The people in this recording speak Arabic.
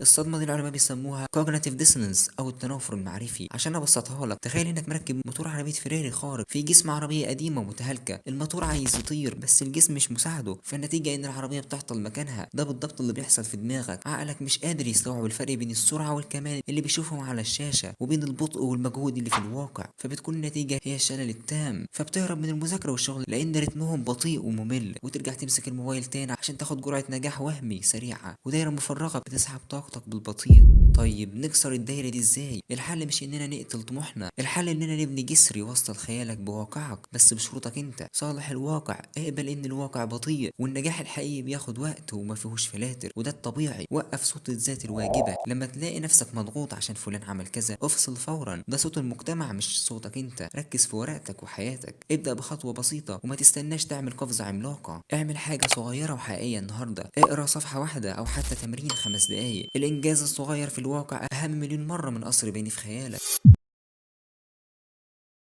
الصدمة دي العلماء بيسموها cognitive dissonance أو التنافر المعرفي. عشان أبسطها لك، تخيل إنك مركب موتور عربية فيراري خارق في جسم عربية قديمة متهالكة. الموتور عايز يطير بس الجسم مش مساعده، فالنتيجة إن العربية بتعطل مكانها. ده بالضبط اللي بيحصل في دماغك. عقلك مش قادر يستوعب الفرق بين السرعة والكمال اللي بيشوفهم على الشاشة وبين البطء والمجهود اللي في الواقع، فبتكون النتيجة هي الشلل التام. فبتهرب من المذاكرة والشغل لأن رتمهم بطيء وممل، وترجع تمسك الموبايل تاني عشان تاخد جرعة نجاح وهمي سريعة، ودايرة مفرغة بتسحب طاقتك بالبطيء. طيب نكسر الدايرة دي ازاي؟ الحل مش اننا نقتل طموحنا، الحل اننا نبني جسر يوصل خيالك بواقعك بس بشروطك انت. صالح الواقع، اقبل ان الواقع بطيء والنجاح الحقيقي بياخد وقت وما فيهوش فلاتر، وده الطبيعي. وقف صوت الذات الواجبة. لما تلاقي نفسك مضغوط عشان فلان عمل كذا، افصل فورا. ده صوت المجتمع مش صوتك انت. ركز في ورقتك وحياتك، ابدأ بخطوة بسيطة وما تستناش تعمل قفزة عملاقة. اعمل حاجة صغيرة وحقيقية النهاردة، اقرا صفحة واحدة او حتى تمرين 5 دقايق. الانجاز الصغير في الواقع اهم مليون مرة من قصر بيني في خيالك.